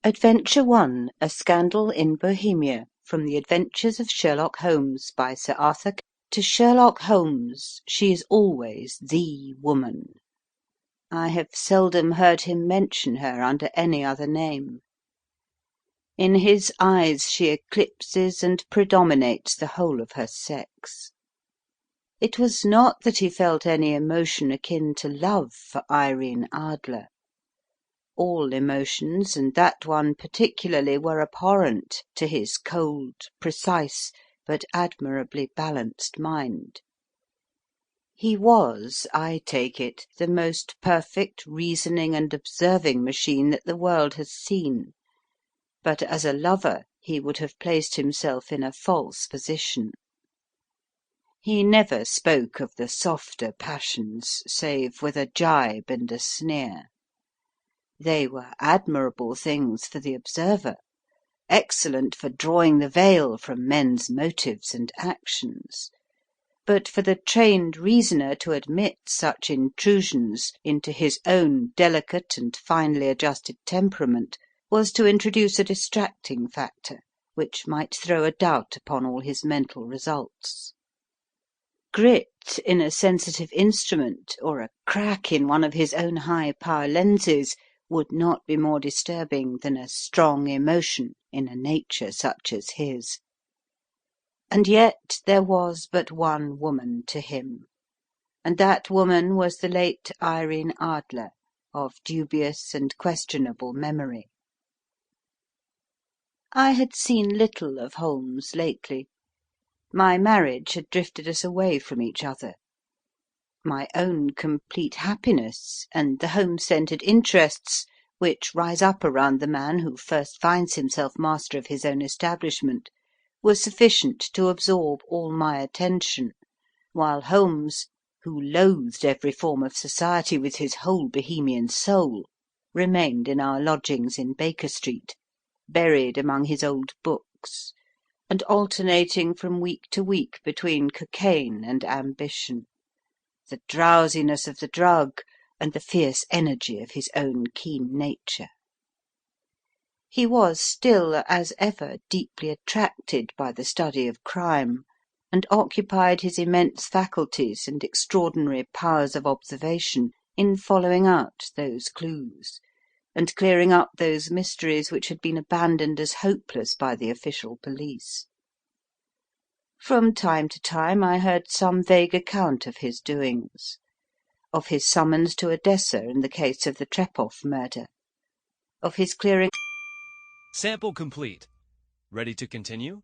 Adventure 1. A Scandal in Bohemia. From the Adventures of Sherlock Holmes by Sir Arthur. To Sherlock Holmes she is always the woman. I have seldom heard him mention her under any other name. In his eyes she eclipses and predominates the whole of her sex. It was not that he felt any emotion akin to love for Irene Adler. All emotions, and that one particularly, were abhorrent to his cold, precise, but admirably balanced mind. He was, I take it, the most perfect reasoning and observing machine that the world has seen, but as a lover he would have placed himself in a false position. He never spoke of the softer passions, save with a gibe and a sneer. They were admirable things for the observer, excellent for drawing the veil from men's motives and actions, but for the trained reasoner to admit such intrusions into his own delicate and finely adjusted temperament was to introduce a distracting factor, which might throw a doubt upon all his mental results. Grit in a sensitive instrument, or a crack in one of his own high-power lenses, would not be more disturbing than a strong emotion in a nature such as his. And yet there was but one woman to him, and that woman was the late Irene Adler, of dubious and questionable memory. I had seen little of Holmes lately. My marriage had drifted us away from each other. My own complete happiness, and the home-centred interests which rise up around the man who first finds himself master of his own establishment, were sufficient to absorb all my attention, while Holmes, who loathed every form of society with his whole Bohemian soul, remained in our lodgings in Baker Street, buried among his old books, and alternating from week to week between cocaine and ambition, the drowsiness of the drug and the fierce energy of his own keen nature. He was still, as ever, deeply attracted by the study of crime, and occupied his immense faculties and extraordinary powers of observation in following out those clues, and clearing up those mysteries which had been abandoned as hopeless by the official police. From time to time I heard some vague account of his doings, of his summons to Odessa in the case of the Trepoff murder, of his clearing... Sample complete. Ready to continue?